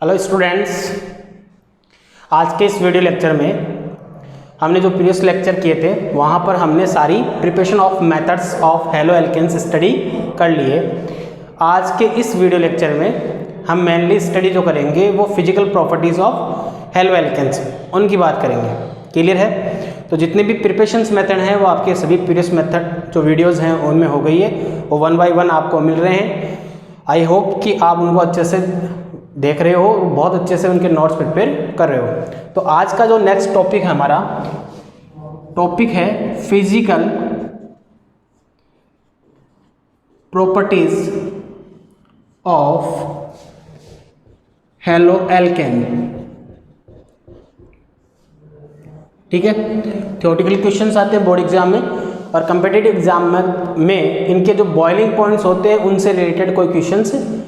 Hello students, आज के इस वीडियो लेक्चर में हमने जो प्रीवियस लेक्चर किए थे वहाँ पर हमने सारी preparation of methods of halo alkanes study कर लिए। आज के इस वीडियो लेक्चर में हम मेनली स्टडी जो करेंगे वो physical properties of halo alkanes उनकी बात करेंगे। क्लियर है? तो जितने भी प्रिपरेशंस मेथड हैं वो आपके सभी प्रीवियस मेथड जो वीडियोज़ हैं उनमें हो गई है, वो 1 बाय 1 आपको मिल रहे हैं। आई होप कि आप उनको अच्छे से देख रहे हो, बहुत अच्छे से उनके नोट्स प्रिपेयर कर रहे हो। तो आज का जो नेक्स्ट टॉपिक है हमारा टॉपिक है physical properties of halo alkane. ठीक है, थ्योरेटिकल क्वेश्चंस आते हैं बोर्ड एग्जाम में और कम्पिटिटिव एग्जाम में इनके जो बॉइलिंग पॉइंट्स होते हैं उनसे रिलेटेड कोई क्वेश्चंस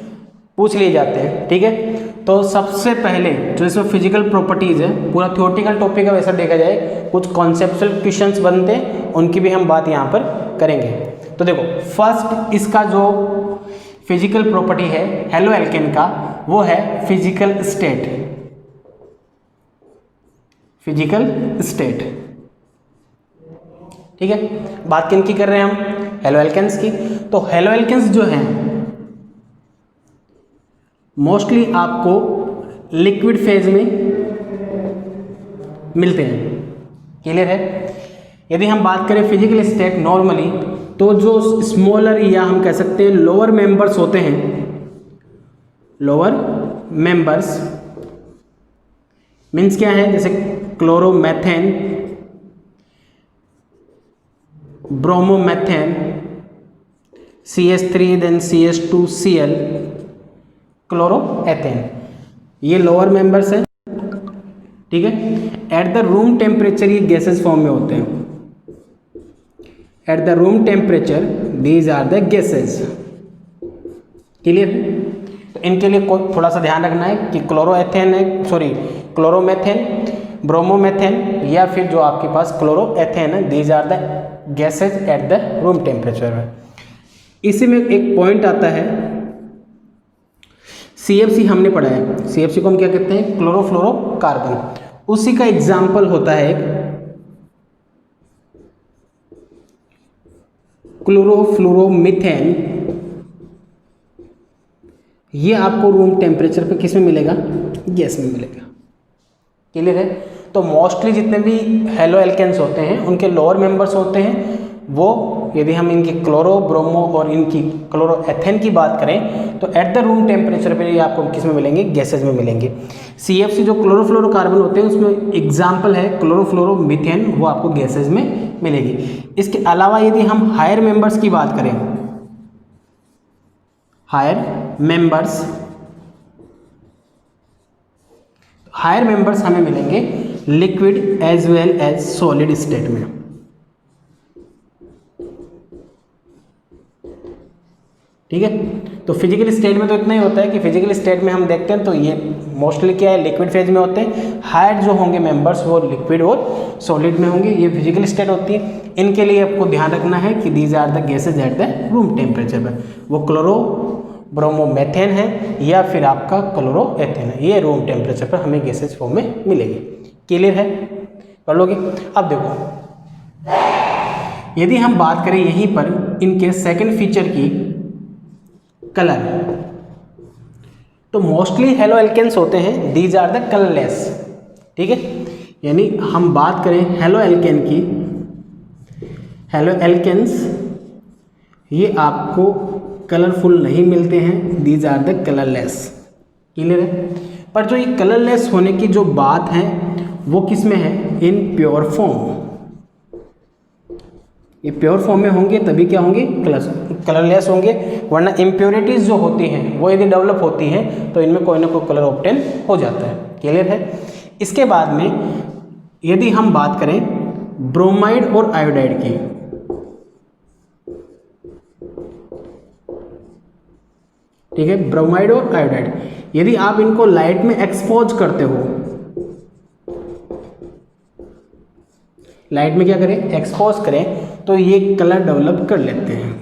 पूछ लिए जाते हैं। ठीक है, तो सबसे पहले जो इसमें फिजिकल प्रॉपर्टीज़ है, पूरा थ्योरेटिकल टॉपिक है वैसा देखा जाए, कुछ कॉन्सेप्चुअल क्वेश्चंस बनते हैं उनकी भी हम बात यहाँ पर करेंगे। तो देखो, फर्स्ट इसका जो फिजिकल प्रॉपर्टी है हेलो एल्केन का वो है फिजिकल स्टेट। फिजिकल स्टेट, ठीक है। बात किन की कर रहे हैं हम? हेलो एल्केन्स की। तो हेलो एल्केन्स जो हैं मोस्टली आपको लिक्विड फेज में मिलते हैं। क्लियर है? यदि हम बात करें फिजिकल स्टेट नॉर्मली, तो जो स्मॉलर या हम कह सकते हैं लोअर मेंबर्स होते हैं, लोअर मेंबर्स मीन्स क्या है, जैसे chloromethane, bromomethane, CH3 then CH2Cl, chloroethane, ये लोअर मेंबर्स हैं। ठीक है, एट द रूम टेम्परेचर ये गैसेस फॉर्म में होते हैं। At the room temperature these are the gases. Clear? तो इनके लिए थोड़ा सा ध्यान रखना है कि क्लोरोएथेन है, सॉरी क्लोरोमेथेन, ब्रोमोमेथेन या फिर जो आपके पास क्लोरोएथेन है, these are the gases at the room temperature. इसी में एक पॉइंट आता है CFC हमने पढ़ा है। CFC को हम क्या कहते हैं? क्लोरोफ्लोरोकार्बन। उसी का एग्जाम्पल होता है क्लोरोफ्लोरोमीथेन। ये आपको रूम टेम्परेचर पे किस में मिलेगा? गैस में मिलेगा। क्लियर है? तो मोस्टली जितने भी हेलो एल्केन्स होते हैं उनके लोअर मेंबर्स होते हैं वो, यदि हम इनकी क्लोरो, ब्रोमो और इनकी क्लोरोएथेन की बात करें तो एट द रूम टेम्परेचर पे ये आपको किस में मिलेंगे? गैसेज में मिलेंगे। CFC जो क्लोरोफ्लोरोकार्बन होते हैं उसमें एग्जाम्पल है क्लोरोफ्लोरोमीथेन, वो आपको गैसेज में मिलेगी। इसके अलावा यदि हम हायर मेंबर्स की बात करें, हायर मेंबर्स हमें मिलेंगे liquid as well as solid state में। ठीक है, तो फिजिकल स्टेट में तो इतना ही होता है कि फिजिकल स्टेट में हम देखते हैं तो ये मोस्टली क्या है, लिक्विड फेज में होते हैं। हायर जो होंगे मेंबर्स वो लिक्विड और सॉलिड में होंगे, ये फिजिकल स्टेट होती है। इनके लिए आपको ध्यान रखना है कि these are the gases at the room temperature पर। वो क्लोरो ब्रोमोमेथेन है या फिर आपका क्लोरोएथेन है, ये रूम टेम्परेचर पर हमें गैसेज फॉर्म में मिलेगी। क्लियर है? कर लोगे? अब देखो, यदि हम बात करें यहीं पर इनके सेकंड फीचर की, कलर, तो मोस्टली हेलो एल्केन्स होते हैं दीज आर द कलरलेस। ठीक है, यानी हम बात करें हेलो एल्केन की, हेलो एल्केन्स ये आपको कलरफुल नहीं मिलते हैं, these are the colourless. Clear है? पर जो ये कलरलेस होने की जो बात है वो किस में है? In pure form. ये प्योर फॉर्म में होंगे तभी क्या होंगे? कलरलेस होंगे, वरना इम्प्योरिटीज़ जो होती हैं वो यदि डेवलप होती हैं तो इनमें कोई ना कोई कलर ऑब्टेन हो जाता है। क्लियर है? इसके बाद में यदि हम बात करें ब्रोमाइड और आयोडाइड की, ठीक है, ब्रोमाइड और आयोडाइड, यदि आप इनको लाइट में एक्सपोज करते हो, लाइट में क्या करें? एक्सपोज करें, तो ये कलर डेवलप कर लेते हैं।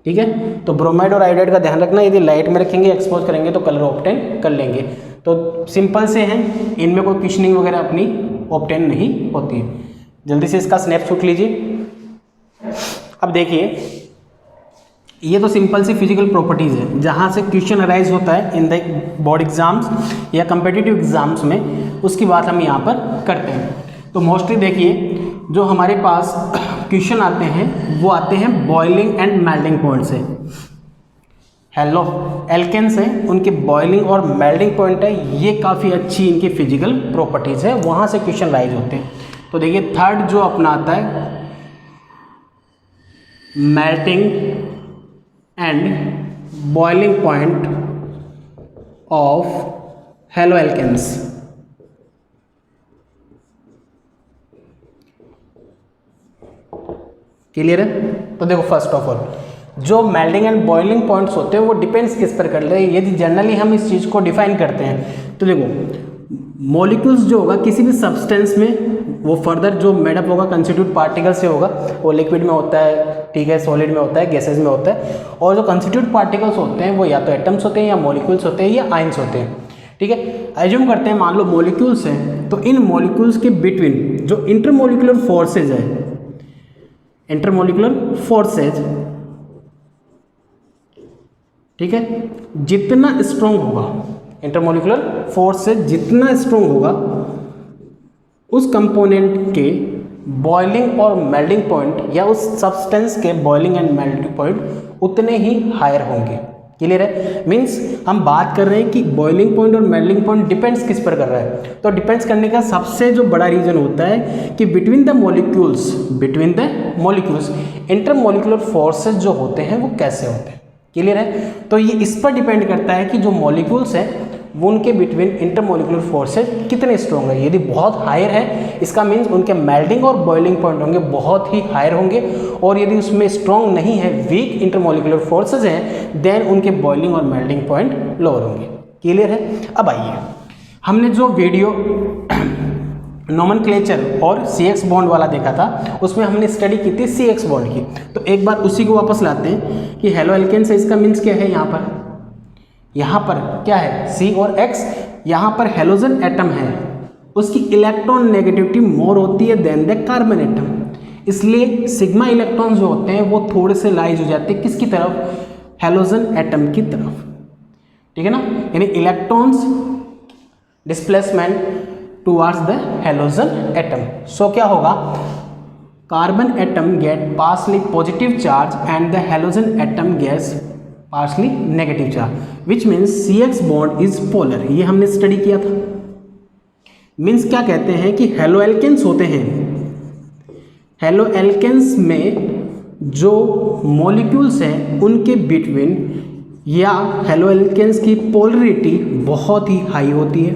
ठीक है। तो ब्रोमाइड और आयोडाइड का ध्यान रखना, यदि लाइट में रखेंगे, एक्सपोज करेंगे तो कलर ऑब्टेन कर लेंगे। तो सिंपल से हैं, इनमें कोई क्वेश्चनिंग वगैरह अपनी ऑब्टेन नहीं होती है। जल्दी से इसका स्नैपशॉट लीजिए। अब देखिए, ये तो सिंपल सी फिजिकल प्रॉपर्टीज़ है जहाँ से क्वेश्चन अराइज होता है इन द बोर्ड एग्जाम्स या कम्पिटिटिव एग्जाम्स में, उसकी बात हम यहाँ पर करते हैं। तो मोस्टली देखिए जो हमारे पास क्वेश्चन आते हैं वो आते हैं बॉइलिंग एंड मेल्टिंग पॉइंट से। हेलो एल्केन्स हैं, उनके बॉइलिंग और मेल्टिंग पॉइंट है, ये काफ़ी अच्छी इनकी फिजिकल प्रॉपर्टीज़ है, वहाँ से क्वेश्चन राइज होते हैं। तो देखिए थर्ड जो अपना आता है melting and boiling point of halo alkanes. Clear है? तो देखो फर्स्ट ऑफ ऑल जो मेल्टिंग एंड बॉइलिंग पॉइंट्स होते हैं वो डिपेंड्स किस पर कर रहे हैं। यदि जनरली हम इस चीज़ को डिफाइन करते हैं तो देखो मॉलिक्यूल्स जो होगा किसी भी सब्सटेंस में, वो फर्दर जो मेडअप होगा कंस्टिट्यूट पार्टिकल से होगा, वो लिक्विड में होता है, ठीक है, सॉलिड में होता है, गैसेज में होता है। और जो कंस्टिट्यूट पार्टिकल्स होते हैं वो या तो एटम्स होते हैं या मॉलिक्यूल्स होते हैं या आयंस होते हैं, ठीक है। एज्यूम करते हैं मान लो मॉलिक्यूल्स हैं, तो इन मॉलिक्यूल्स के बिटवीन जो इंटरमॉलिक्यूलर फोर्सेज है, इंटरमॉलिक्यूलर फोर्सेज, ठीक है, जितना स्ट्रॉन्ग होगा, इंटरमॉलिक्यूलर फोर्सेज जितना स्ट्रॉन्ग होगा उस कंपोनेंट के बॉइलिंग और मेल्टिंग पॉइंट या उस सब्सटेंस के बॉइलिंग एंड मेल्टिंग पॉइंट उतने ही हायर होंगे। क्लियर है? मीन्स हम बात कर रहे हैं कि बॉइलिंग पॉइंट और मेल्टिंग पॉइंट डिपेंड्स किस पर कर रहा है। तो डिपेंड्स करने का सबसे जो बड़ा रीजन होता है कि between the molecules intermolecular forces जो होते हैं वो कैसे होते हैं। क्लियर है? तो ये इस पर डिपेंड करता है कि जो मॉलिक्यूल्स हैं वो उनके बिटवीन इंटरमॉलिक्यूलर फोर्सेज कितने स्ट्रॉन्ग है। यदि बहुत हायर है इसका मीन्स उनके मेल्टिंग और बॉइलिंग पॉइंट होंगे बहुत ही हायर होंगे, और यदि उसमें स्ट्रॉन्ग नहीं है, वीक इंटरमॉलिक्यूलर फोर्सेज हैं, देन उनके बॉइलिंग और मेल्टिंग पॉइंट लोअर होंगे। क्लियर है? अब आइए, हमने जो वीडियो नोमेनक्लेचर और CX बॉन्ड वाला देखा था उसमें हमने स्टडी की थी CX बॉन्ड की। तो एक बार उसी को वापस लाते हैं कि हेलो एल्केन्स है, इसका मीन्स क्या है, यहाँ पर क्या है C और X, यहाँ पर हेलोजन एटम है, उसकी इलेक्ट्रॉन नेगेटिविटी मोर होती है देन द कार्बन एटम, इसलिए सिग्मा इलेक्ट्रॉन जो होते हैं वो थोड़े से लाइज हो जाते हैं किसकी तरफ, हेलोजन एटम की तरफ, ठीक है ना। यानी electrons displacement towards the halogen atom. So क्या होगा, carbon atom get partially positive charge and the halogen atom gets partially negative charge, which means CX bond is polar. ये हमने स्टडी किया था। मीन्स क्या कहते हैं कि हेलो एल्केन्स होते हैं, हेलो एल्केन्स में जो मॉलिक्यूल्स हैं उनके बिटवीन या हेलो एल्केन्स की पोलरिटी बहुत ही हाई होती है,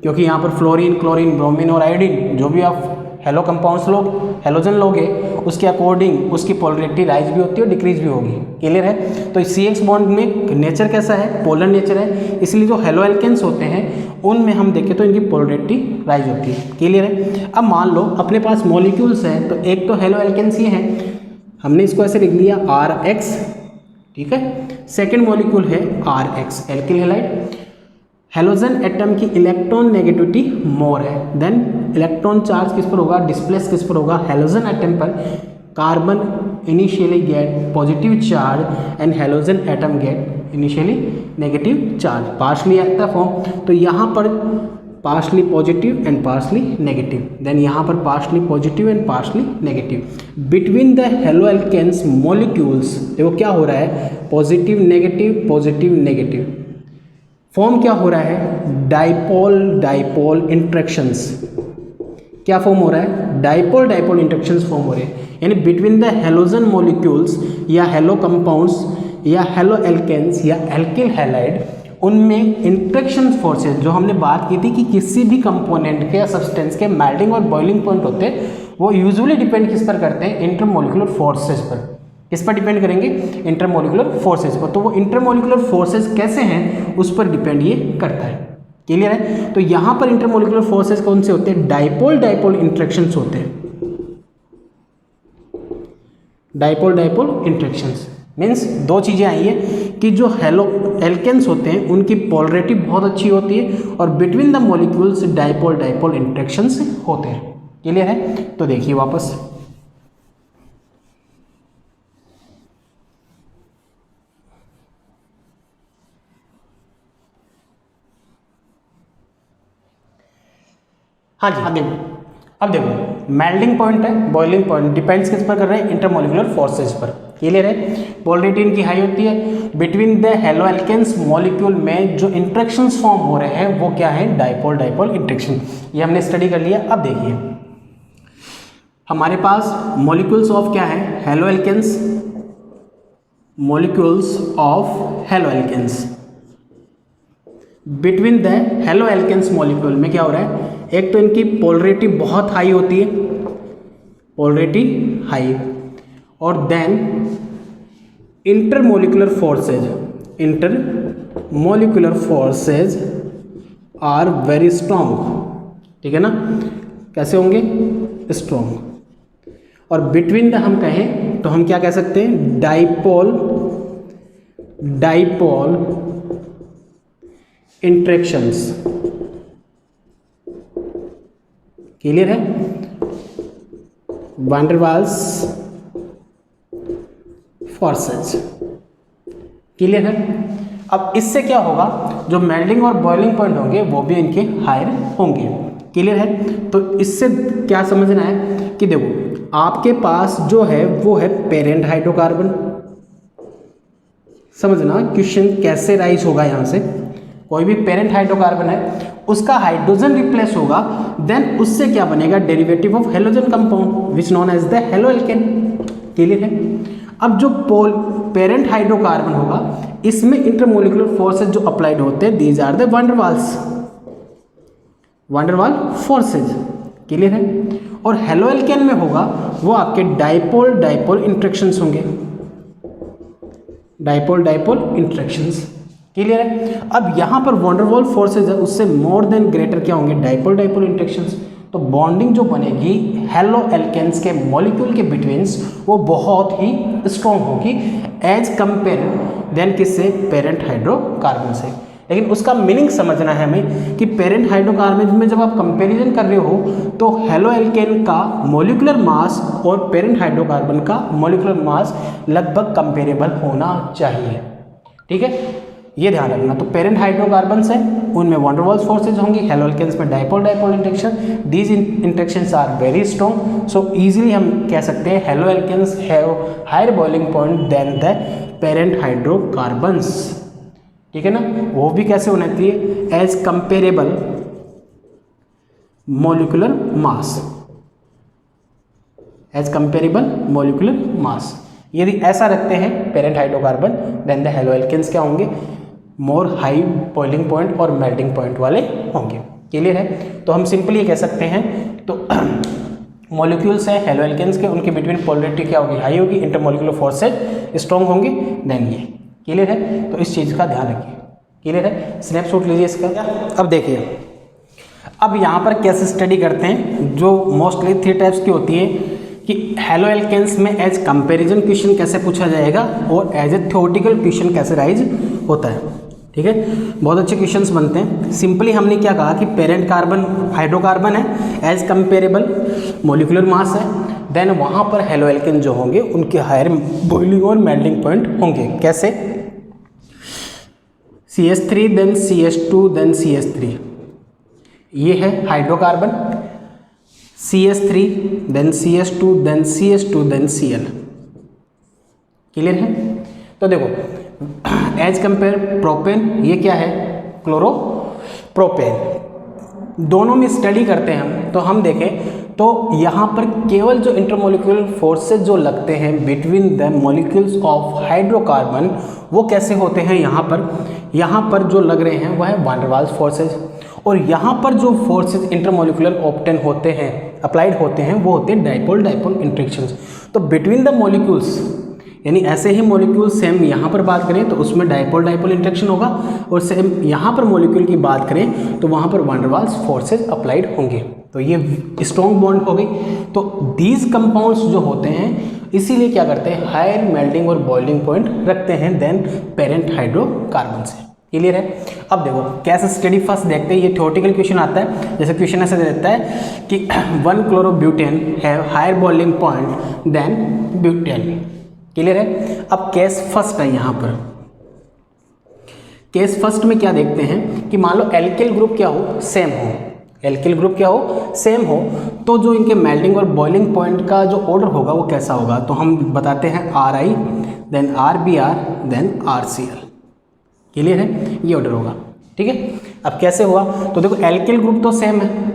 क्योंकि यहाँ पर फ्लोरीन, क्लोरीन, ब्रोमीन और आयोडीन जो भी आप हेलो कंपाउंड्स लोग, हेलोजन लोगे, उसके अकॉर्डिंग उसकी पोलरिटी राइज भी होती है और डिक्रीज भी होगी। क्लियर है? तो CX बॉन्ड में नेचर कैसा है, पोलर नेचर है, इसलिए जो हेलो एल्केन्स होते हैं उनमें हम देखें तो इनकी पोलरिटी राइज होती है। क्लियर है? अब मान लो अपने पास मॉलिक्यूल्स हैं, तो एक तो हेलो एल्केन्स ये हैं, हमने इसको ऐसे लिख लिया RH, ठीक है। सेकेंड मॉलिक्यूल है RH alkyl halide. Halogen atom की इलेक्ट्रॉन नेगेटिविटी मोर है, देन इलेक्ट्रॉन चार्ज किस पर होगा, डिस्प्लेस किस पर होगा, हेलोजन एटम पर। Carbon initially get positive charge and halogen atom get initially negative charge, partially आता फॉर्म। तो यहाँ पर partially positive and partially negative, then यहाँ पर partially positive and partially negative. Between the halo alkanes molecules देखो क्या हो रहा है, positive negative positive negative, form क्या हो रहा है, डाइपोल डाइपोल इंट्रैक्शंस। क्या फॉर्म हो रहा है, डाइपोल डाइपोल इंट्रैक्शंस फॉर्म हो रहे हैं। यानी बिटवीन द हेलोजन मॉलिक्यूल्स या हेलो कंपाउंड्स या हेलो एल्केन्स या एल्किल हैलाइड, उनमें इंट्रैक्शन फोर्सेज जो हमने बात की थी कि किसी भी कंपोनेंट के या सब्सटेंस के मेल्टिंग और बॉइलिंग पॉइंट होते हैं, वो यूजुअली डिपेंड किस पर करते हैं, इंटरमॉलिक्यूलर फोर्सेज पर। किस पर डिपेंड करेंगे, इंटरमॉलिक्यूलर फोर्सेज पर। तो वो इंटरमॉलिक्यूलर फोर्सेज कैसे हैं उस पर डिपेंड ये करता है। क्लियर है? तो यहाँ पर इंटरमॉलिक्यूलर फोर्सेज कौन से होते हैं, डाइपोल डाइपोल इंट्रैक्शंस होते हैं, डाइपोल डाइपोल इंट्रैक्शंस। मीन्स दो चीज़ें आई हैं कि जो हेलो एल्केन्स होते हैं उनकी पोलरिटी बहुत अच्छी होती है और between the molecules dipole dipole interactions होते हैं। क्लियर है? तो देखिए वापस, हाँ जी, अब देखो मेल्टिंग पॉइंट है, बॉइलिंग पॉइंट डिपेंड्स किस पर कर रहे हैं, इंटरमोलिकुलर फोर्सेज पर। क्लियर है? पोलरिटी इनकी हाई होती है। Between the halo alkanes molecule में जो इंटरेक्शंस फॉर्म हो रहे हैं वो क्या है, डाइपोल डाइपोल इंटरेक्शन। ये हमने स्टडी कर लिया। अब देखिए हमारे पास मॉलिक्यूल्स ऑफ क्या है, halo alkanes, molecules of halo alkanes. Between the halo alkanes molecule में क्या हो रहा है, एक तो इनकी पोलरिटी बहुत हाई होती है, पोलरिटी हाई, और then intermolecular forces are very strong. ठीक है ना? कैसे होंगे, स्ट्रॉन्ग। और बिटवीन द हम कहें तो हम क्या कह सकते हैं, डाइपोल इंटरेक्शंस। क्लियर है? Van der Waals forces. Clear है? अब इससे क्या होगा, जो मेल्टिंग और बॉइलिंग पॉइंट होंगे वो भी इनके हायर होंगे। क्लियर है? तो इससे क्या समझना है कि देखो आपके पास जो है वो है पेरेंट हाइड्रोकार्बन। समझना क्वेश्चन कैसे राइज होगा, यहाँ से कोई भी पेरेंट हाइड्रोकार्बन है उसका हाइड्रोजन रिप्लेस होगा, देन उससे क्या बनेगा, derivative of halogen compound which known as the halo alkane. Clear है? अब जो पेरेंट हाइड्रोकार्बन होगा इसमें इंटरमोलिकुलर फोर्सेज जो अप्लाइड होते हैं, these are the van der वाल फोर्सेज। क्लियर है? और हेलो एल्केन में होगा वो आपके डाइपोल डाइपोल इंटरेक्शंस होंगे, डाइपोल डाइपोल इंटरेक्शंस। क्लियर है? अब यहाँ पर वैन डर वाल फोर्सेज है उससे मोर देन ग्रेटर क्या होंगे, डाइपोल डाइपोल इंटरेक्शंस। तो बॉन्डिंग जो बनेगी हेलो एल्केन्स के मॉलिक्यूल के बिटवीन्स वो बहुत ही स्ट्रॉन्ग होगी एज कंपेयर देन किससे, पेरेंट हाइड्रोकार्बन से। लेकिन उसका मीनिंग समझना है हमें कि पेरेंट हाइड्रोकार्बन में जब आप कंपैरिजन कर रहे हो तो हेलो एल्केन का मॉलिक्यूलर मास और पेरेंट हाइड्रोकार्बन का मॉलिक्यूलर मास लगभग कंपेरेबल होना चाहिए। ठीक है, ये ध्यान रखना। तो पेरेंट हाइड्रोकार्बन है उनमें वैन डर वाल्स फोर्सेज होंगी, हेलो एल्केन्स में dipole dipole interaction, these interactions are very strong. So easily हम कह सकते हैं halo alkanes have higher boiling point than the parent hydrocarbons. ठीक है ना? वो भी कैसे होना चाहिए, as comparable molecular mass, as comparable molecular mass. यदि ऐसा रखते हैं parent hydrocarbon then the halo alkanes क्या होंगे, मोर हाई बॉइलिंग पॉइंट और मेल्टिंग पॉइंट वाले होंगे। क्लियर है? तो हम सिंपली ये कह सकते हैं तो मॉलिक्यूल्स हैं हेलो एल्केन्स के, उनके बिटवीन पोलरिटी क्या होगी, हाई होगी, इंटरमॉलिक्यूलर फोर्सेज स्ट्रॉन्ग होंगे, देन ये। क्लियर है? तो इस चीज़ का ध्यान रखिए। क्लियर है? स्नैपशॉट लीजिए इसका। अब देखिए अब यहाँ पर कैसे स्टडी करते हैं, जो मोस्टली 3 टाइप्स की होती है कि हेलो एल्केन्स में एज कंपैरिजन क्वेश्चन कैसे पूछा जाएगा और एज ए थ्योरेटिकल क्वेश्चन कैसे राइज होता है। ठीक है, बहुत अच्छे क्वेश्चंस बनते हैं। सिंपली हमने क्या कहा कि पेरेंट कार्बन हाइड्रोकार्बन है, एज कंपेरेबल मॉलिक्यूलर मास है, देन वहाँ पर हेलो एल्केन जो होंगे उनके हायर बॉइलिंग और मेल्टिंग पॉइंट होंगे। कैसे, CH3 then CH2 then CH3, ये है hydrocarbon, CH3 then CH2 then CH2 then Cl। Clear है? तो देखो एज कंपेयर प्रोपेन, ये क्या है, क्लोरोप्रोपेन। दोनों में स्टडी करते हैं हम, तो हम देखें तो यहाँ पर केवल जो इंटरमोलिक्यूलर फोर्सेज जो लगते हैं between the molecules of hydrocarbon वो कैसे होते हैं, यहाँ पर जो लग रहे हैं वह है वैन डर वाल्स फोर्सेज, और यहाँ पर जो फोर्सेज इंटरमोलिक्यूलर ऑब्टेन होते हैं, अप्लाइड होते हैं, वो होते हैं डाइपोल डाइपोल इंटरेक्शंस। तो बिटवीन द मॉलिक्यूल्स, यानी ऐसे ही मॉलिक्यूल सेम यहाँ पर बात करें तो उसमें डाइपोल डाइपोल इंटरेक्शन होगा, और सेम यहाँ पर मॉलिक्यूल की बात करें तो वहाँ पर van der Waals forces applied होंगे। तो ये स्ट्रॉन्ग बॉन्ड हो गई। तो दीज कंपाउंड्स जो होते हैं इसीलिए क्या करते हैं, हायर मेल्टिंग और बॉइलिंग पॉइंट रखते हैं देन पेरेंट हाइड्रोकार्बन से। क्लियर है। अब देखो केस स्टडी फर्स्ट देखते हैं, ये थ्योरेटिकल क्वेश्चन आता है। जैसे क्वेश्चन ऐसे देता है कि 1 chlorobutane have higher boiling point than butane. Clear है। अब केस फर्स्ट है यहाँ पर, केस फर्स्ट में क्या देखते हैं कि मान लो एल्किल ग्रुप क्या हो, सेम हो, एल्किल ग्रुप क्या हो, सेम हो, तो जो इनके मेल्टिंग और बॉइलिंग पॉइंट का जो ऑर्डर होगा वो कैसा होगा, तो हम बताते हैं RI then RBr then RCl। Clear है, ये ऑर्डर होगा। ठीक है। अब कैसे हुआ, तो देखो एल्किल ग्रुप तो सेम है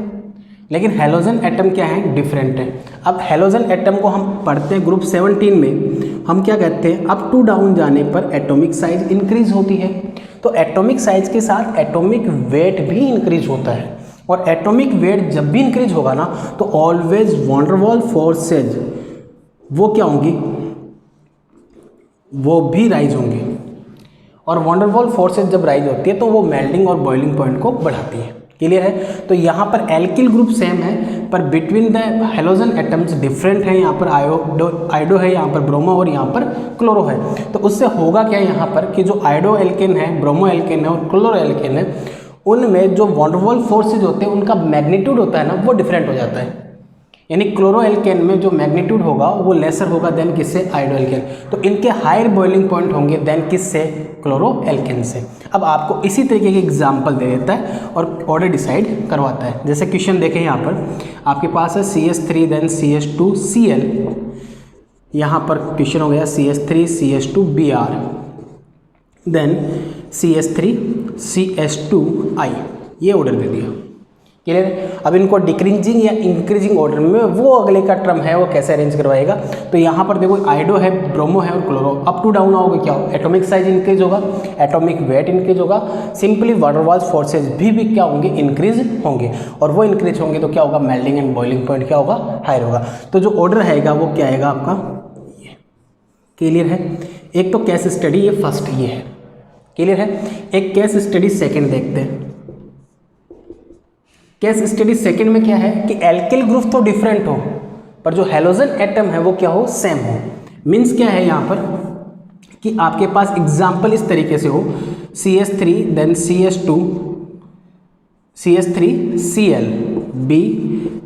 लेकिन हेलोजन एटम क्या है, डिफरेंट है। अब हेलोजन एटम को हम पढ़ते हैं ग्रुप 17 में, हम क्या कहते हैं, अप टू डाउन जाने पर एटॉमिक साइज इंक्रीज होती है। तो एटॉमिक साइज के साथ एटॉमिक वेट भी इंक्रीज होता है, और एटॉमिक वेट जब भी इंक्रीज होगा ना तो always von der Waal forces वो क्या होंगी, वो भी राइज होंगे, और वॉन डेर वाल फोर्सेज जब राइज होती है तो वो मेल्टिंग और बॉइलिंग पॉइंट को बढ़ाती है। क्लियर है। तो यहाँ पर एल्किल ग्रुप सेम है पर between the halogen atoms different है। यहाँ पर आयोडो है, यहाँ पर ब्रोमो और यहाँ पर क्लोरो है। तो उससे होगा क्या यहाँ पर कि जो आयोडो एल्केन है, ब्रोमो एल्केन है और क्लोरो एल्केन है, उनमें जो वॉन डेर वाल फोर्सेज होते हैं उनका मैग्नीट्यूड होता है ना, वो डिफरेंट हो जाता है। यानी क्लोरो एल्केन में जो मैग्नीट्यूड होगा वो लेसर होगा देन किससे, आयोडो एल्केन। तो इनके हायर बॉइलिंग पॉइंट होंगे देन किससे, क्लोरो एल्केन से। अब आपको इसी तरीके के एग्जाम्पल दे देता है और ऑर्डर डिसाइड करवाता है। जैसे क्वेश्चन देखें यहाँ पर आपके पास है CH3 देन CH2Cl, यहाँ पर क्वेश्चन हो गया CH3 CH2Br then CH3 CH2I, ये ऑर्डर दे दिया। क्लियर है। अब इनको डिक्रीजिंग या इंक्रीजिंग ऑर्डर में वो अगले का टर्म है वो कैसे अरेंज करवाएगा, तो यहाँ पर देखो आयोडो है, ब्रोमो है और क्लोरो, अप टू डाउन आओगे क्या हो, एटॉमिक साइज इंक्रीज होगा, एटॉमिक वेट इंक्रीज होगा, simply van der Waals forces भी क्या होंगे, इंक्रीज होंगे, और वो इंक्रीज होंगे तो क्या होगा, मेल्टिंग एंड बॉइलिंग पॉइंट क्या होगा, हायर होगा। तो जो ऑर्डर रहेगा वो क्या आएगा आपका, ये। क्लियर है। एक तो केस स्टडी ये फर्स्ट ये है। क्लियर है। एक केस स्टडी सेकेंड देखते हैं। केस स्टडी सेकंड में क्या है कि एल्किल ग्रुप तो डिफरेंट हो पर जो हेलोजन एटम है वो क्या हो, सेम हो। मीन्स क्या है यहाँ पर कि आपके पास एग्जाम्पल इस तरीके से हो, CH3 then CH2 CH3Cl, B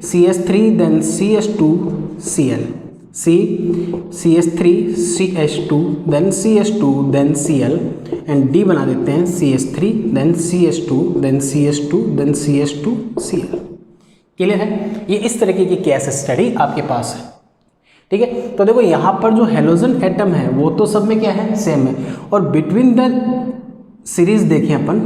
CH3 then CH2Cl, C CH3CH2 then CH2 then Cl, and D बना देते हैं CH3 then CH2 then CH2 then CH2Cl। Clear है। ये इस तरीके की केस स्टडी आपके पास है। ठीक है। तो देखो यहाँ पर जो हेलोजन एटम है वो तो सब में क्या है, सेम है, और बिटवीन द सीरीज देखें अपन,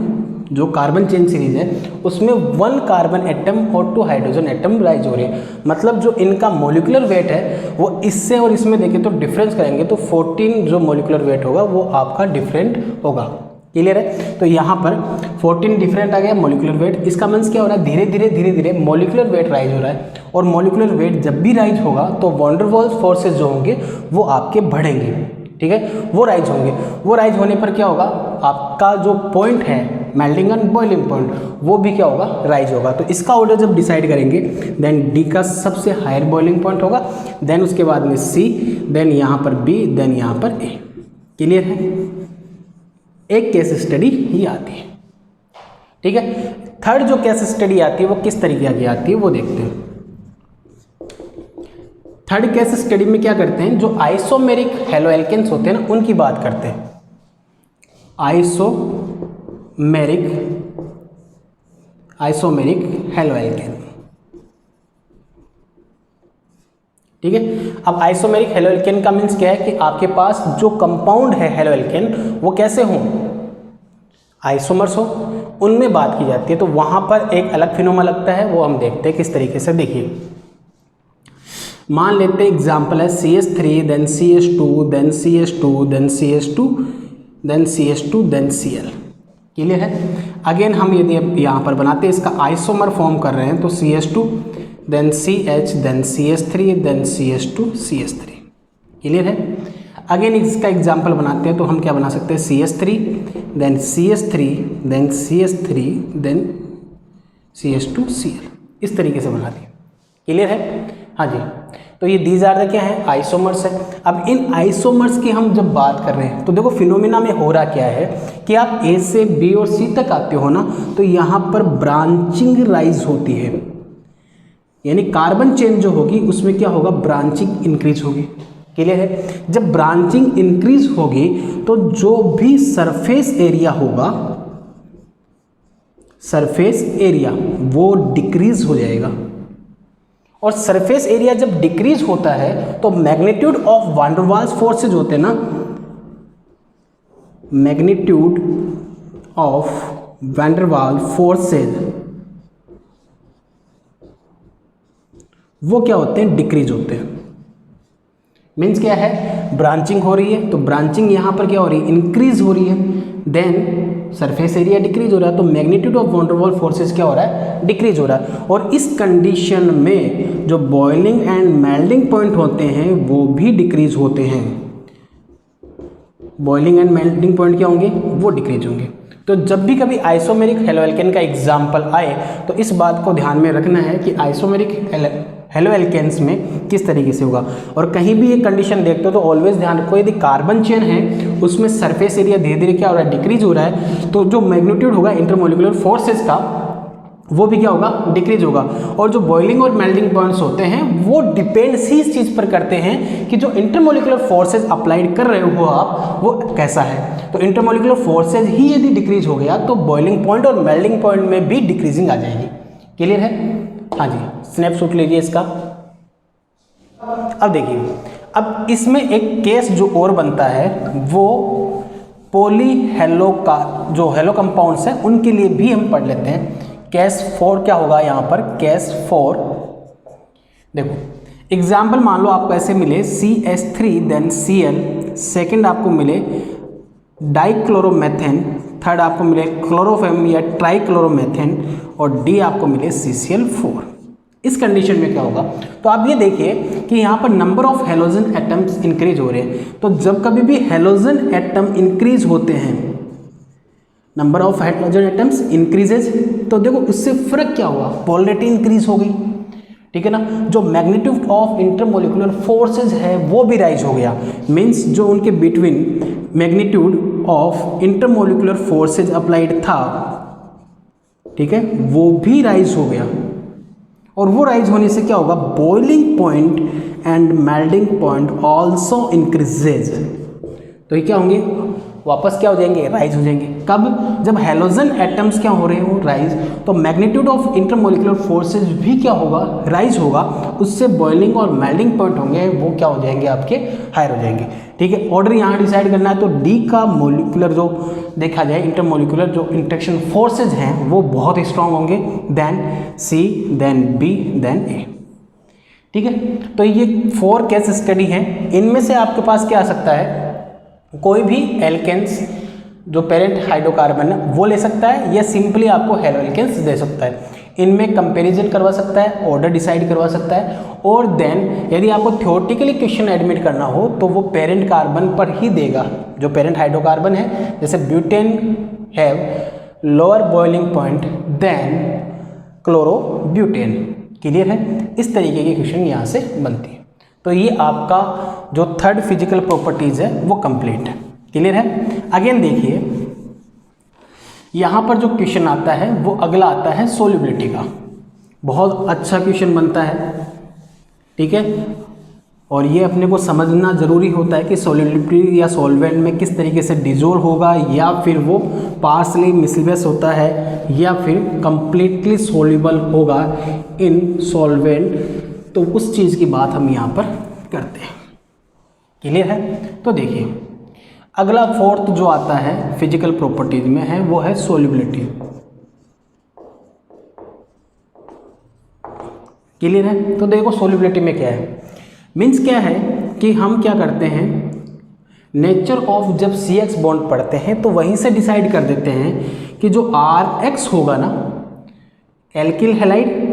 जो कार्बन चेन सीरीज है उसमें 1 कार्बन एटम और 2 हाइड्रोजन एटम राइज हो रहे हैं। मतलब जो इनका मॉलिक्यूलर वेट है वो इससे और इसमें देखें तो डिफरेंस करेंगे तो 14 जो मॉलिक्यूलर वेट होगा वो आपका डिफरेंट होगा। क्लियर है। तो यहाँ पर 14 डिफरेंट आ गया मॉलिक्यूलर वेट। इसका मीन्स क्या हो रहा है, धीरे धीरे मॉलिक्यूलर वेट राइज हो रहा है, और मॉलिक्यूलर वेट जब भी राइज होगा तो वॉन डेर वाल्स फोर्सेज जो होंगे वो आपके बढ़ेंगे। ठीक है, वो राइज होंगे। वो राइज होने पर क्या होगा, आपका जो पॉइंट है मेल्टिंग एंड बॉइलिंग पॉइंट वो भी क्या होगा, राइज होगा। तो इसका ऑर्डर जब डिसाइड करेंगे देन डी का सबसे हायर बॉइलिंग पॉइंट होगा, देन उसके बाद में सी, देन यहाँ पर बी, देन यहाँ पर ए। क्लियर है। एक केस स्टडी ही आती है। ठीक है। थर्ड जो केस स्टडी आती है वो किस तरीके की आती है वो देखते हैं। थर्ड केस स्टडी में क्या करते हैं, जो आइसोमेरिक हेलोएल्केन्स होते हैं ना उनकी बात करते हैं। Isomeric haloalkane. ठीक है। अब आइसोमेरिक हेलोएल्केन का मीन्स क्या है कि आपके पास जो कंपाउंड है हेलोएल्केन वो कैसे हों, आइसोमर्स हो, उनमें बात की जाती है। तो वहां पर एक अलग फिनोमा लगता है, वो हम देखते हैं किस तरीके से। देखिए मान लेते हैं एग्जाम्पल है CH3 then CH2 then CH2 then CH2 then CH2 then Cl। Clear है। अगेन हम यदि यहाँ पर बनाते हैं इसका आइसोमर फॉर्म कर रहे हैं तो CH2 then CH then CH3 then CH2 CH3। Clear है। अगेन इसका एग्जाम्पल बनाते हैं तो हम क्या बना सकते हैं, CH3 then CH3 then CH3 then CH2 Cl। इस तरीके से बना दिए। क्लियर है। हाँ जी। तो ये दीज आर द क्या है, आइसोमर्स है। अब इन आइसोमर्स की हम जब बात कर रहे हैं तो देखो फिनोमिना में हो रहा क्या है कि आप ए से बी और सी तक आते हो ना, तो यहाँ पर ब्रांचिंग राइज होती है, यानी कार्बन चेन जो होगी उसमें क्या होगा, ब्रांचिंग इंक्रीज होगी। क्लियर है? जब ब्रांचिंग इंक्रीज होगी तो जो भी सरफेस एरिया होगा, सरफेस एरिया वो डिक्रीज हो जाएगा, और सरफेस एरिया जब डिक्रीज होता है तो magnitude of van der Waals forces होते हैं ना, magnitude of van der Waals forces वो क्या होते हैं, डिक्रीज होते हैं। मीन्स क्या है, ब्रांचिंग हो रही है तो ब्रांचिंग यहाँ पर क्या हो रही है, इंक्रीज हो रही है, देन सरफेस एरिया डिक्रीज हो रहा है तो magnitude of van der Waals forces क्या हो रहा है, डिक्रीज हो रहा है। और इस कंडीशन में जो बॉइलिंग एंड मेल्टिंग पॉइंट होते हैं वो भी डिक्रीज होते हैं। बॉइलिंग एंड मेल्टिंग पॉइंट क्या होंगे, वो डिक्रीज होंगे। तो जब भी कभी आइसोमेरिक हेलोएल्केन का एग्जाम्पल आए तो इस बात को ध्यान में रखना है कि आइसोमेरिक हेलोएल्केन्स में किस तरीके से होगा। और कहीं भी ये कंडीशन देखते हो तो ऑलवेज ध्यान रखो, यदि कार्बन चेन है उसमें सरफेस एरिया धीरे धीरे क्या हो रहा है, डिक्रीज हो रहा है, तो जो मैग्नीट्यूड होगा इंटरमोलिकुलर फोर्सेज का वो भी क्या होगा, डिक्रीज होगा। और जो बॉइलिंग और मेल्टिंग पॉइंट्स होते हैं वो डिपेंड्स ही इस चीज़ पर करते हैं कि जो इंटरमोलिकुलर फोर्सेज अप्लाइड कर रहे हो आप वो कैसा है। तो इंटरमोलिकुलर फोर्सेज ही यदि डिक्रीज हो गया तो बॉइलिंग पॉइंट और मेल्टिंग पॉइंट में भी डिक्रीजिंग आ जाएगी। क्लियर है? हाँ जी, स्नैपशॉट लीजिए इसका। अब देखिए, अब इसमें एक केस जो और बनता है वो पॉलीहेलो का जो हेलो कंपाउंड्स हैं उनके लिए भी हम पढ़ लेते हैं। केस 4 क्या होगा यहाँ पर, केस 4 देखो एग्जाम्पल मान लो आपको ऐसे मिले CH3 देन Cl, सेकंड आपको मिले डाइक्लोरोमेथेन, थर्ड आपको मिले क्लोरोफेम या ट्राइक्लोरोमेथेन, और डी आपको मिले CCl4। इस कंडीशन में क्या होगा, तो आप ये देखिए कि यहाँ पर number of halogen atoms increase हो रहे हैं। तो जब कभी भी हेलोजन एटम इंक्रीज होते हैं, number of halogen atoms increases, तो देखो उससे फर्क क्या हुआ, पोलैरिटी इंक्रीज हो गई। ठीक है ना? जो मैग्नीट्यूड ऑफ इंटरमोलिकुलर फोर्सेज है वो भी राइज हो गया। मीन्स जो उनके between magnitude of intermolecular forces applied था, ठीक है, वो भी राइज हो गया। और वो राइज होने से क्या होगा, boiling point and melting point also increases. तो ये क्या होंगे, वापस क्या हो जाएंगे, राइज हो जाएंगे। कब, जब हेलोजन एटम्स क्या हो रहे हो, राइज, तो मैग्नीट्यूड ऑफ इंटरमोलिकुलर फोर्सेज भी क्या होगा, राइज होगा। उससे बॉइलिंग और मेल्टिंग पॉइंट होंगे वो क्या हो जाएंगे, आपके हायर हो जाएंगे। ठीक है, ऑर्डर यहाँ डिसाइड करना है। तो डी का मोलिकुलर जो देखा जाए इंटरमोलिकुलर जो इंटरेक्शन फोर्सेज हैं वो बहुत ही स्ट्रांग होंगे, देन सी, देन बी, देन ए। ठीक है, तो ये 4 केस स्टडी हैं। इनमें से आपके पास क्या आ सकता है, कोई भी एल्केन्स जो पेरेंट हाइड्रोकार्बन है वो ले सकता है, या सिंपली आपको हेलोएल्केन्स दे सकता है। इनमें कंपैरिजन करवा सकता है, ऑर्डर डिसाइड करवा सकता है, और देन यदि आपको थ्योरेटिकली क्वेश्चन एडमिट करना हो तो वो पेरेंट कार्बन पर ही देगा। जो पेरेंट हाइड्रोकार्बन है, जैसे butane have lower boiling point than chlorobutane. Clear है? इस तरीके के क्वेश्चन यहाँ से बनती है। तो ये आपका जो थर्ड फिजिकल प्रॉपर्टीज है वो कंप्लीट है। क्लियर है? अगेन देखिए यहाँ पर जो क्वेश्चन आता है वो अगला आता है सोल्युबिलिटी का। बहुत अच्छा क्वेश्चन बनता है। ठीक है, और ये अपने को समझना ज़रूरी होता है कि सोल्युबिलिटी या सॉल्वेंट में किस तरीके से डिजोल्व होगा, या फिर वो पार्शली मिसलेनियस होता है, या फिर कंप्लीटली सोल्यूबल होगा इन सॉल्वेंट। तो उस चीज़ की बात हम यहाँ पर करते हैं। क्लियर है? तो देखिए अगला 4th जो आता है फिजिकल प्रॉपर्टीज में है वो है सोल्युबिलिटी। क्लियर है? तो देखो सोल्युबिलिटी में क्या है, मीन्स क्या है कि हम क्या करते हैं, नेचर ऑफ जब CX बॉन्ड पढ़ते हैं तो वहीं से डिसाइड कर देते हैं कि जो RX होगा ना, एल्किल हैलाइड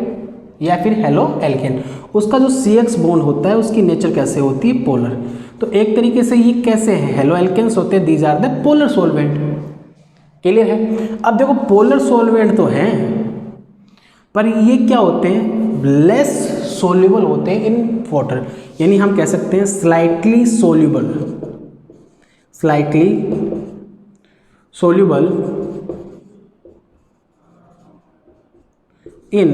या फिर हेलो एल्केन, उसका जो CX बॉन्ड होता है उसकी नेचर कैसे होती है, पोलर। तो एक तरीके से ये कैसे है, हेलो एल्केन्स होते हैं, these are the polar solvent. Clear है? अब देखो पोलर सॉल्वेंट तो हैं पर ये क्या होते हैं, लेस सोल्यूबल होते हैं इन वाटर, यानी हम कह सकते हैं slightly soluble, slightly soluble in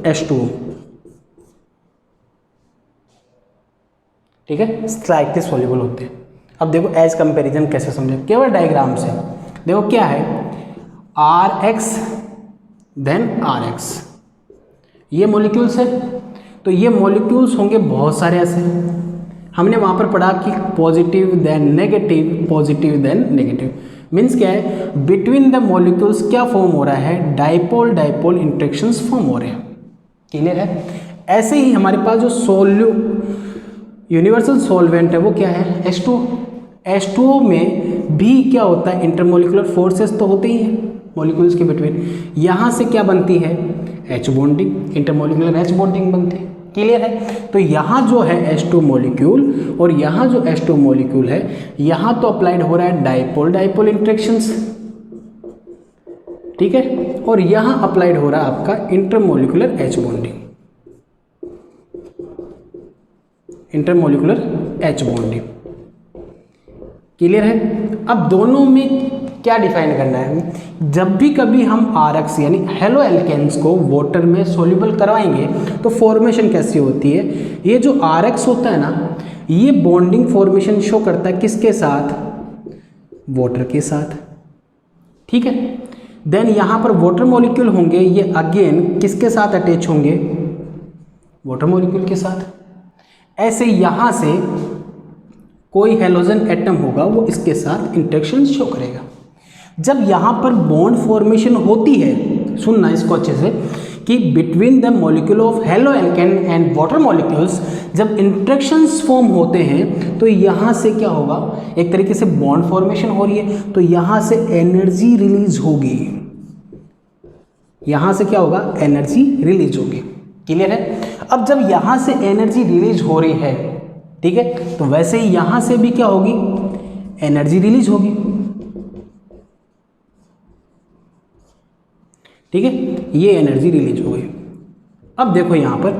H2O, ठीक है, स्लाइटली सोल्यूबल होते हैं। अब देखो एज कंपैरिजन कैसे समझे, केवल डायग्राम से देखो क्या है, RX देन RX, ये मॉलिक्यूल्स है, तो ये मॉलिक्यूल्स होंगे बहुत सारे ऐसे, हमने वहाँ पर पढ़ा कि positive then negative, positive then negative, means क्या है, बिटवीन द मॉलिक्यूल्स क्या फॉर्म हो रहा है, डाइपोल डाइपोल इंटरेक्शंस फॉर्म हो रहे हैं, क्लियर है। ऐसे ही हमारे पास जो यूनिवर्सल सॉल्वेंट है वो क्या है, H2O, H2O में भी क्या होता है, इंटरमोलिकुलर फोर्सेस तो होते ही हैं मॉलिक्यूल्स के बिटवीन, यहाँ से क्या बनती है, H bonding, intermolecular H bonding बनती है, क्लियर है। तो यहाँ जो है H2 मॉलिक्यूल और यहाँ जो H2 मॉलिक्यूल है, यहाँ तो अप्लाइड हो रहा है डाइपोल डाइपोल इंटरेक्शंस, ठीक है, और यहाँ अप्लाइड हो रहा है आपका intermolecular H bonding, intermolecular H bonding, clear है। अब दोनों में क्या डिफाइन करना है, जब भी कभी हम RX यानी हेलो एल्केन्स को वाटर में सोल्यूबल करवाएंगे तो फॉर्मेशन कैसी होती है, ये जो RX होता है ना, ये बॉन्डिंग फॉर्मेशन शो करता है किसके साथ, वाटर के साथ, ठीक है। देन यहाँ पर वाटर मॉलिक्यूल होंगे, ये अगेन किसके साथ अटैच होंगे, वाटर मॉलिक्यूल के साथ। ऐसे यहाँ से कोई हेलोजन एटम होगा वो इसके साथ इंटरेक्शन शो करेगा। जब यहाँ पर बॉन्ड फॉर्मेशन होती है, सुनना इसको अच्छे से, कि between the molecule of halo alkane and water molecules जब इंटरेक्शंस फॉर्म होते हैं तो यहाँ से क्या होगा, एक तरीके से बॉन्ड फॉर्मेशन हो रही है, तो यहाँ से एनर्जी रिलीज होगी, यहाँ से क्या होगा, एनर्जी रिलीज होगी, क्लियर है। अब जब यहाँ से एनर्जी रिलीज हो रही है, ठीक है, तो वैसे ही यहाँ से भी क्या होगी, एनर्जी रिलीज होगी, ठीक है, ये एनर्जी रिलीज हो गई। अब देखो यहाँ पर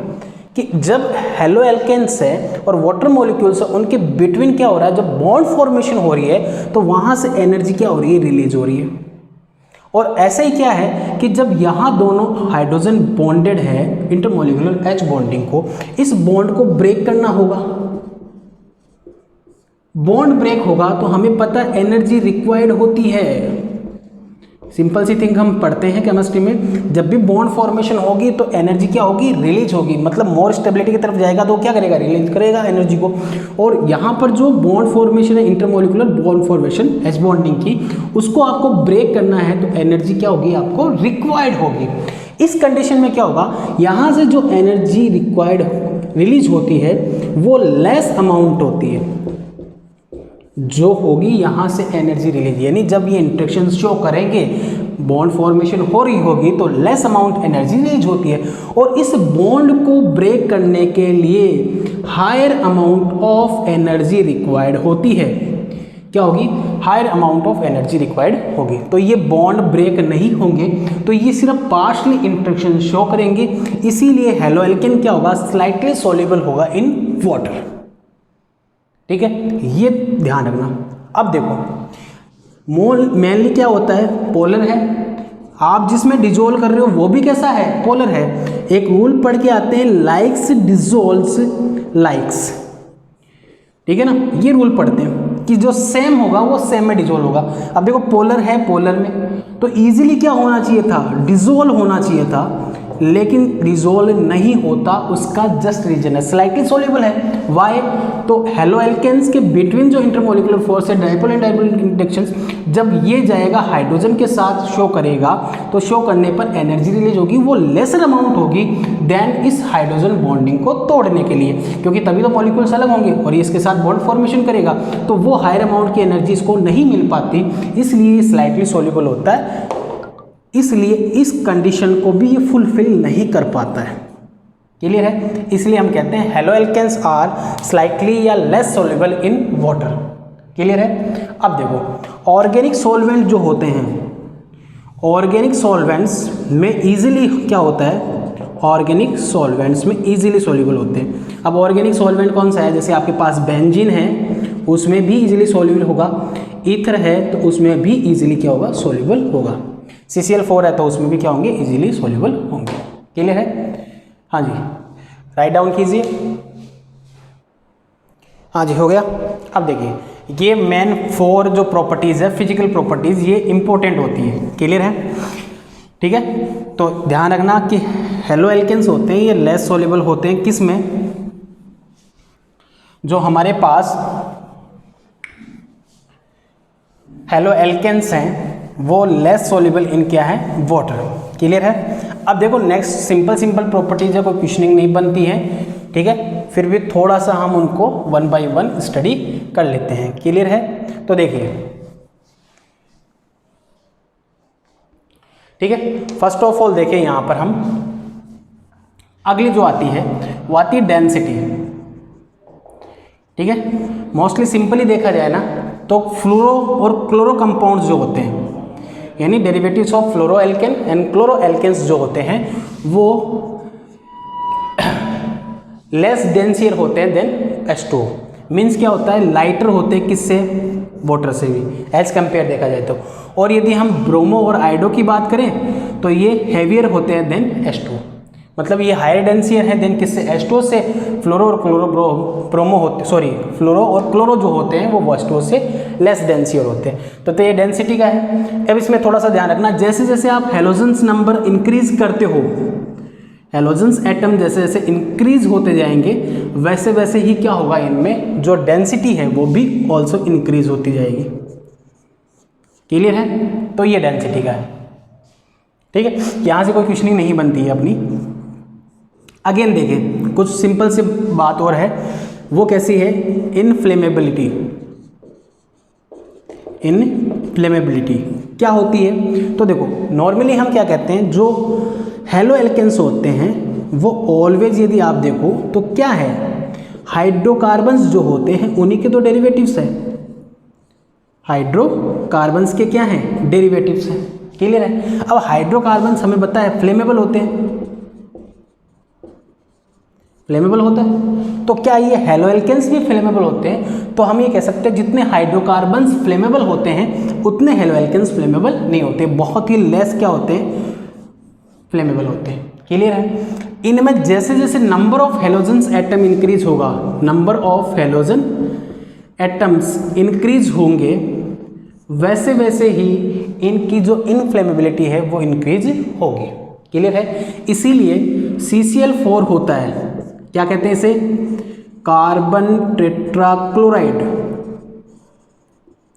कि जब हेलो एल्केन्स है और वाटर मॉलिक्यूल्स है, उनके बिटवीन क्या हो रहा है, जब बॉन्ड फॉर्मेशन हो रही है तो वहाँ से एनर्जी क्या हो रही है, रिलीज हो रही है। और ऐसे ही क्या है कि जब यहाँ दोनों हाइड्रोजन बॉन्डेड है इंटरमोलिकुलर H बॉन्डिंग को, इस बॉन्ड को ब्रेक करना होगा, बॉन्ड ब्रेक होगा तो हमें पता एनर्जी रिक्वायर्ड होती है। सिंपल सी थिंग हम पढ़ते हैं केमिस्ट्री में, जब भी बॉन्ड फॉर्मेशन होगी तो एनर्जी क्या होगी, रिलीज होगी, मतलब मोर स्टेबिलिटी की तरफ जाएगा तो क्या करेगा, रिलीज करेगा एनर्जी को। और यहाँ पर जो बॉन्ड फॉर्मेशन है intermolecular bond formation H bonding की, उसको आपको ब्रेक करना है तो एनर्जी क्या होगी, आपको रिक्वायर्ड होगी। इस कंडीशन में क्या होगा, यहाँ से जो एनर्जी रिक्वायर्ड रिलीज होती है वो लेस अमाउंट होती है जो होगी यहाँ से एनर्जी रिलीज, यानी जब ये इंटरेक्शन शो करेंगे, बॉन्ड फॉर्मेशन हो रही होगी तो लेस अमाउंट एनर्जी रिलीज होती है। और इस बॉन्ड को ब्रेक करने के लिए higher amount of energy required होती है, क्या होगी, higher amount of energy required होगी। तो ये बॉन्ड ब्रेक नहीं होंगे, तो ये सिर्फ पार्शली इंटरेक्शन शो करेंगे, इसीलिए हेलो एल्केन क्या होगा, स्लाइटली सोल्यूबल होगा इन वाटर, ठीक है, ये ध्यान रखना। अब देखो मेनली क्या होता है, पोलर है, आप जिसमें डिजोल्व कर रहे हो वो भी कैसा है, पोलर है। एक रूल पढ़ के आते हैं, लाइक्स डिजोल्व्स लाइक्स, ठीक है ना, ये रूल पढ़ते हैं कि जो सेम होगा वो सेम में डिजोल्व होगा। अब देखो पोलर है, पोलर में तो इजीली क्या होना चाहिए था, डिजोल्व होना चाहिए था, लेकिन डिजोल्व नहीं होता, उसका जस्ट रीजन है स्लाइटली सोल्यूबल है। वाई, तो हेलो एल्केन्स के बिटवीन जो इंटरमोलिकुलर फोर्स है डाइपोल एंड डाइपोल इंटरेक्शंस, जब ये जाएगा हाइड्रोजन के साथ शो करेगा तो शो करने पर एनर्जी रिलीज होगी, वो लेसर अमाउंट होगी देन इस हाइड्रोजन बॉन्डिंग को तोड़ने के लिए, क्योंकि तभी तो मॉलिक्यूल्स अलग होंगे और ये इसके साथ बॉन्ड फॉर्मेशन करेगा, तो वो हायर अमाउंट की एनर्जी इसको नहीं मिल पाती, इसलिए स्लाइटली सोल्यूबल होता है, इसलिए इस कंडीशन को भी ये फुलफिल नहीं कर पाता है, क्लियर है। इसलिए हम कहते हैं हेलो एल्केन्स आर स्लाइटली या less soluble in water, clear है। अब देखो ऑर्गेनिक सॉल्वेंट जो होते हैं, ऑर्गेनिक सॉल्वेंट्स में इजीली क्या होता है, ऑर्गेनिक सॉल्वेंट्स में इजीली सॉल्युबल होते हैं। अब ऑर्गेनिक सॉल्वेंट कौन सा है, जैसे आपके पास बेंजीन है उसमें भी इजीली सॉल्युबल होगा, ईथर है तो उसमें भी इजीली क्या होगा, सॉल्युबल होगा, CCl4 है तो उसमें भी क्या होंगे, इजीली सॉल्युबल होंगे। क्लियर है? हाँ जी, राइट डाउन कीजिए। हाँ जी, हो गया। अब देखिए ये मेन 4 जो प्रॉपर्टीज़ है, फिजिकल प्रॉपर्टीज़, ये इंपॉर्टेंट होती है। क्लियर है? ठीक है, तो ध्यान रखना कि हेलो एल्केन्स होते हैं ये लेस सॉल्युबल होते हैं किस में, जो हमारे पास हेलो एल्केन्स हैं वो लेस सॉल्युबल इन क्या है, वाटर। क्लियर है? अब देखो नेक्स्ट सिंपल प्रॉपर्टीज है, कोई क्वेश्चनिंग नहीं बनती है, ठीक है, फिर भी थोड़ा सा हम उनको 1 by 1 स्टडी कर लेते हैं। क्लियर है? तो देखिए, ठीक है, फर्स्ट ऑफ ऑल देखिए यहाँ पर हम अगली जो आती है वो आती है डेंसिटी। ठीक है, मोस्टली सिंपली देखा जाए ना तो फ्लोरो और क्लोरो कंपाउंड्स जो होते हैं, यानी derivatives of fluoro alkane and chloro alkanes जो होते हैं वो लेस डेंसियर होते हैं देन H2O। मीन्स क्या होता है, लाइटर होते हैं किससे, वाटर से भी एज कंपेयर देखा जाए तो। और यदि हम ब्रोमो और आयोडो की बात करें तो ये हैवियर होते हैं देन H2O, मतलब ये हायर डेंसियर है देन किससे, H2O से। फ्लोरो और क्लोरो ब्रोमो होते, सॉरी फ्लोरो और क्लोरो जो होते हैं वो H2O से लेस डेंसियर होते हैं। तो ये डेंसिटी का है। अब इसमें थोड़ा सा ध्यान रखना, जैसे जैसे आप हेलोजेंस नंबर इंक्रीज करते हो, हेलोजेंस एटम जैसे जैसे इंक्रीज होते जाएंगे वैसे वैसे ही क्या होगा, इनमें जो डेंसिटी है वो भी ऑल्सो इंक्रीज होती जाएगी। क्लियर है? तो ये डेंसिटी का है। ठीक है, यहाँ से कोई क्वेश्चनिंग नहीं बनती है अपनी। अगेन देखिए कुछ सिंपल सी बात और है, वो कैसी है, इनफ्लेमेबिलिटी। इनफ्लेमेबिलिटी क्या होती है, तो देखो नॉर्मली हम क्या कहते हैं, जो हेलो एल्केन्स होते हैं वो ऑलवेज यदि आप देखो तो क्या है, हाइड्रोकार्बन्स जो होते हैं उन्हीं के तो डेरिवेटिव्स हैं, हाइड्रोकार्बन्स के क्या हैं, डेरिवेटिव्स हैं। क्लियर है? अब हाइड्रोकार्बन्स हमें पता है फ्लेमेबल होते हैं, फ्लेमेबल होता है, तो क्या ये हेलो एल्केन्स भी फ्लेमेबल होते हैं? तो हम ये कह सकते हैं जितने हाइड्रोकार्बन्स फ्लेमेबल होते हैं उतने हेलो एल्केन्स फ्लेमेबल नहीं होते, बहुत ही लेस क्या होते हैं, फ्लेमेबल होते हैं। क्लियर है? इनमें जैसे जैसे number of halogens atom increase होगा, number of halogen atoms increase होंगे वैसे वैसे ही इनकी जो इनफ्लेमेबिलिटी है वो इंक्रीज होगी। क्लियर है? इसीलिए CCl4 होता है, क्या कहते हैं इसे, कार्बन टेट्राक्लोराइड।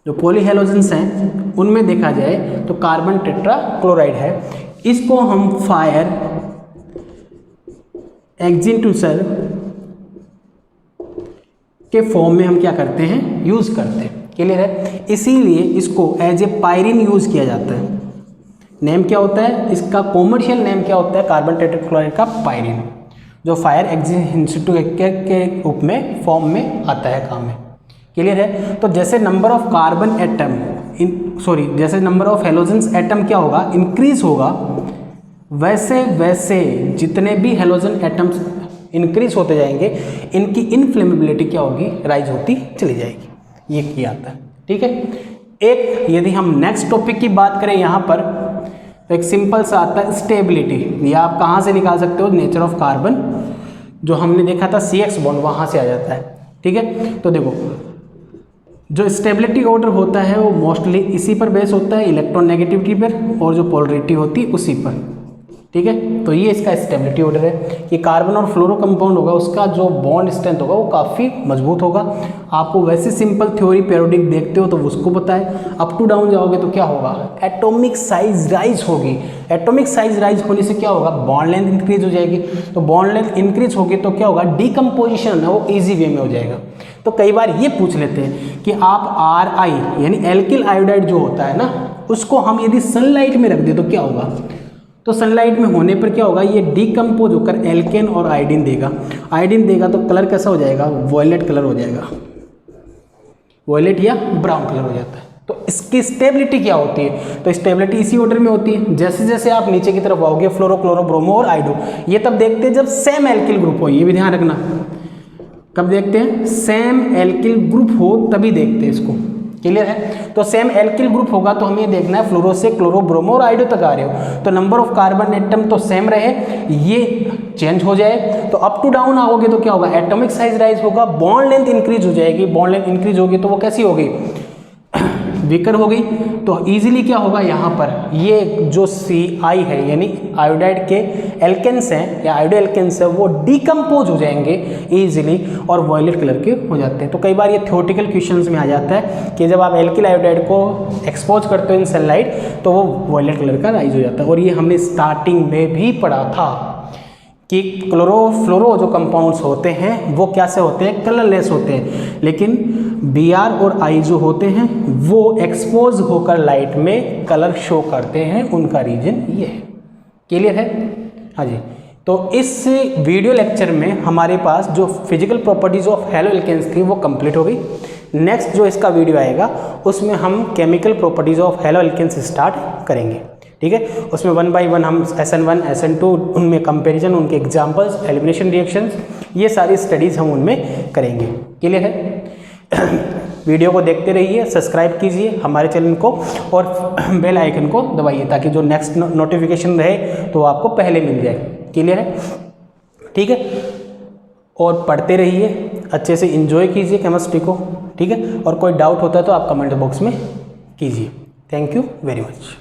जो पॉलीहेलोजेंस हैं उनमें देखा जाए तो कार्बन टेट्राक्लोराइड है। इसको हम फायर एक्सटिंग्विशर के फॉर्म में हम क्या करते हैं, यूज करते हैं। क्लियर है? इसीलिए इसको एज ए पायरीन यूज किया जाता है। नेम क्या होता है इसका, कॉमर्शियल नेम क्या होता है, कार्बन टेट्राक्लोराइड का पायरीन, जो फायर एक्सटिंग्विशर के रूप में फॉर्म में आता है काम में। क्लियर है? तो जैसे नंबर ऑफ कार्बन एटम जैसे नंबर ऑफ हेलोजेंस एटम क्या होगा, इंक्रीज होगा, वैसे वैसे जितने भी हेलोजन एटम्स इंक्रीज होते जाएंगे इनकी इनफ्लेमेबिलिटी क्या होगी, राइज होती चली जाएगी। ये किया आता है। ठीक है? एक यदि हम नेक्स्ट टॉपिक की बात करें यहाँ पर तो एक सिंपल सा आता है स्टेबिलिटी। ये आप कहाँ से निकाल सकते हो, नेचर ऑफ कार्बन जो हमने देखा था CX बॉन्ड, वहाँ से आ जाता है। ठीक है? तो देखो जो स्टेबिलिटी ऑर्डर होता है वो मोस्टली इसी पर बेस होता है, इलेक्ट्रोनेगेटिविटी पर, और जो पोलरिटी होती है उसी पर। ठीक है? तो ये इसका स्टेबिलिटी ऑर्डर है कि कार्बन और फ्लोरो कंपाउंड होगा उसका जो बॉन्ड स्ट्रेंथ होगा वो काफ़ी मजबूत होगा। आपको वैसे सिंपल थ्योरी पीरियोडिक देखते हो तो उसको पता है। अप टू डाउन जाओगे तो क्या होगा, एटॉमिक साइज राइज होगी। एटॉमिक साइज राइज होने से क्या होगा, बॉन्ड लेंथ इंक्रीज हो जाएगी। तो बॉन्ड लेंथ इंक्रीज होगी तो क्या होगा, डिकम्पोजिशन है वो ईजी वे में हो जाएगा। तो कई बार ये पूछ लेते हैं कि आप RI यानी एल्किल आयोडाइड जो होता है ना, उसको हम यदि सनलाइट में रख दें तो क्या होगा, तो सनलाइट में होने पर क्या होगा, ये डिकम्पोज होकर एल्केन और आयोडीन देगा। आयोडीन देगा तो कलर कैसा हो जाएगा, वॉयलेट कलर हो जाएगा, वॉयलेट या ब्राउन कलर हो जाता है। तो इसकी स्टेबिलिटी क्या होती है, तो स्टेबिलिटी इसी ऑर्डर में होती है। जैसे जैसे आप नीचे की तरफ आओगे फ्लोरो, क्लोरो, ब्रोमो और आइडो, ये तब देखते हैं जब सेम एल्किल ग्रुप हो, ये भी ध्यान रखना। कब देखते हैं, सेम एल्किल ग्रुप हो तभी देखते हैं इसको। क्लियर है, तो सेम एल्किल ग्रुप होगा तो हमें देखना है फ्लोरो से क्लोरो, ब्रोमो और आइडो तक आ रहे हो तो नंबर ऑफ कार्बन एटम तो सेम रहे, ये चेंज हो जाए तो अप टू डाउन आओगे तो क्या होगा, एटॉमिक साइज राइज होगा, बॉन्ड लेंथ इंक्रीज हो जाएगी। बॉन्ड लेंथ इंक्रीज होगी तो वो कैसी होगी, वीकर हो गई। तो इजीली क्या होगा, यहाँ पर ये जो CI है यानी आयोडाइड के एल्केन्स हैं या आयोडो एल्केन्स है वो डिकम्पोज हो जाएंगे इजीली और वॉयलेट कलर के हो जाते हैं। तो कई बार ये थ्योरेटिकल क्वेश्चंस में आ जाता है कि जब आप एल्किल आयोडाइड को एक्सपोज करते हो इन सनलाइट तो वो वॉयलेट कलर का राइज हो जाता है। और ये हमने स्टार्टिंग में भी पढ़ा था कि क्लोरोफ्लोरो जो कंपाउंड्स होते हैं वो क्या से होते हैं, कलरलेस होते हैं, लेकिन Br और I जो होते हैं वो एक्सपोज होकर लाइट में कलर शो करते हैं, उनका रीजन ये है। क्लियर है, हाँ जी। तो इस वीडियो लेक्चर में हमारे पास जो physical properties of halo alkanes थी वो कंप्लीट हो गई। नेक्स्ट जो इसका वीडियो आएगा उसमें हम chemical properties of halo alkanes start करेंगे, ठीक है। उसमें 1 बाय 1 हम SN1 SN2 उनमें कंपैरिजन, उनके एग्जांपल्स, एलिमिनेशन रिएक्शंस, ये सारी स्टडीज़ हम उनमें करेंगे। क्लियर है, वीडियो को देखते रहिए, सब्सक्राइब कीजिए हमारे चैनल को और बेल आइकन को दबाइए ताकि जो नेक्स्ट नोटिफिकेशन रहे तो आपको पहले मिल जाए। क्लियर है, ठीक है। और पढ़ते रहिए, अच्छे से एंजॉय कीजिए केमिस्ट्री को, ठीक है। और कोई डाउट होता है तो आप कमेंट बॉक्स में कीजिए। Thank you very much.